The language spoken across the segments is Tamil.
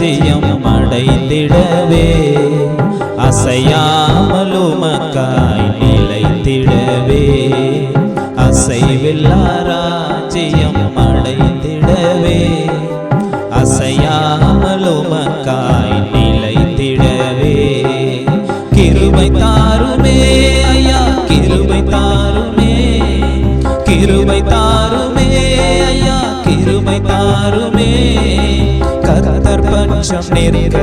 ராஜ்யம் அடைந்திடவே அசையாமல் உமக்காய் நிலைத்திடவே அசைவில்லா ராஜ்யம் அடைந்திடவே அசையாமல் உமக்காய் நிலைத்திடவே கிருபை தாருமே ஐயா கிருபை தாருமே கிருபை தாருமே ஐயா கிருபை தாருமே கர்த்தர் பட்சம் நிற்க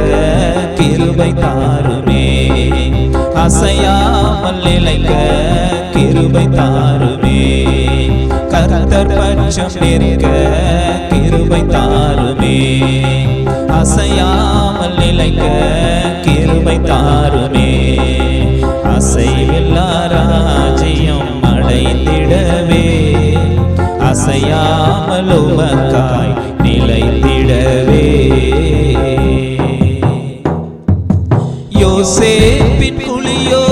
கிருபை தாருமே அசையாமல் நிலைக்க கிருபை தாருமே கர்த்தர் பட்சம் நிற்க கிருபை தாருமே அசையாமல் நிலைக்க கிருபை தாருமே அசைவில்லா ராஜ்யம் அடைந்திடவே அசையாமல் உமக்காய் நிலைத்திடவே யோசேப்பின் குழியோ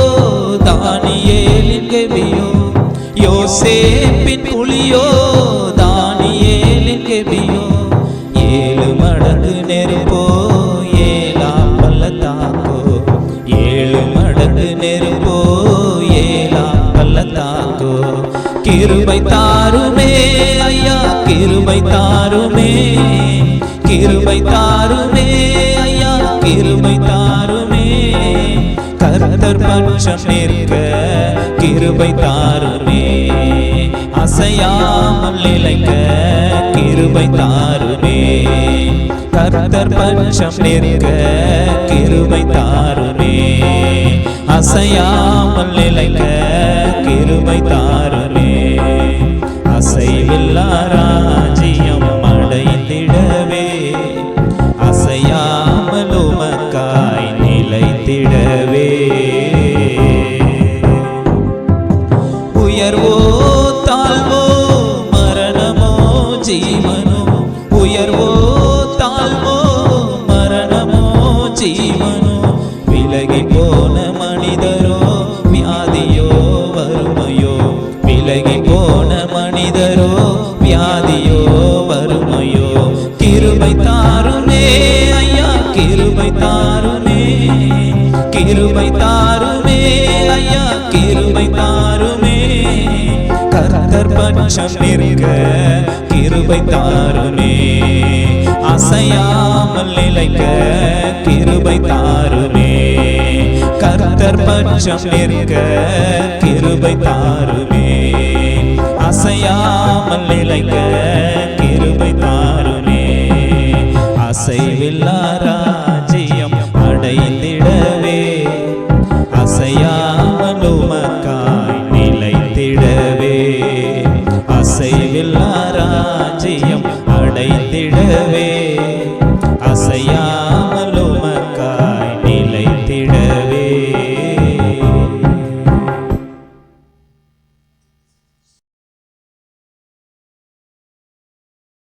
தானியேலின் கெபியோ யோசேப்பின் குழியோ தானியேலின் கெபியோ 7 மடங்கு நெருப்போ 7ஆம் பள்ளத்தாக்கோ 7 மடங்கு நெருப்போ 7ஆம் பள்ளத்தாக்கோ கிருபை தாருமே ஐயா கிருபை தாருமே கிருபை தாருமே ஐயா கிருபை தாருமே கர்த்தர் பட்சம் நிற்க கிருபை தாருமே அசையாமல் நிலைக்க கிருபை தாருமே கர்த்தர் பட்சம் நிற்க கிருபை தாருமே அசையாமல் நிலைக்க கிருபை தாருமே அசைவில்லா ராஜ்யம் அடைந்திடவே அசையாமல் உமக்காய் நிலைத்திடவே உயர்வோ தாழ்வோ மரணமோ ஜீவனோ உயர்வோ தாழ்வோ மரணமோ ஜீவனோ விலகி போன மனிதரோ வியாதியோ வறுமையோ விலகி போன மனிதரோ வியாதியோ வறுமையோ கிருபை தாருமே ஐயா கிருபை தாருமே கிருபை தாருமே ஐயா கிருபை தாருமே கர்த்தர் பட்சம் நிற்க கிருபை தாருமே அசையாமல் நிலைக்க கிருபை தாருமே கர்த்தர் பட்சம் நிற்க கிருபை தாருமே அசையாமல் நிலைக்க கிருபை தாருமே அசைவில்லா ராஜ்யம் அடைந்திடவே அசையாமல் உமக்காய் நிலைத்திடவே அசைவில்லா ராஜ்யம் அடைந்திடவே அசையா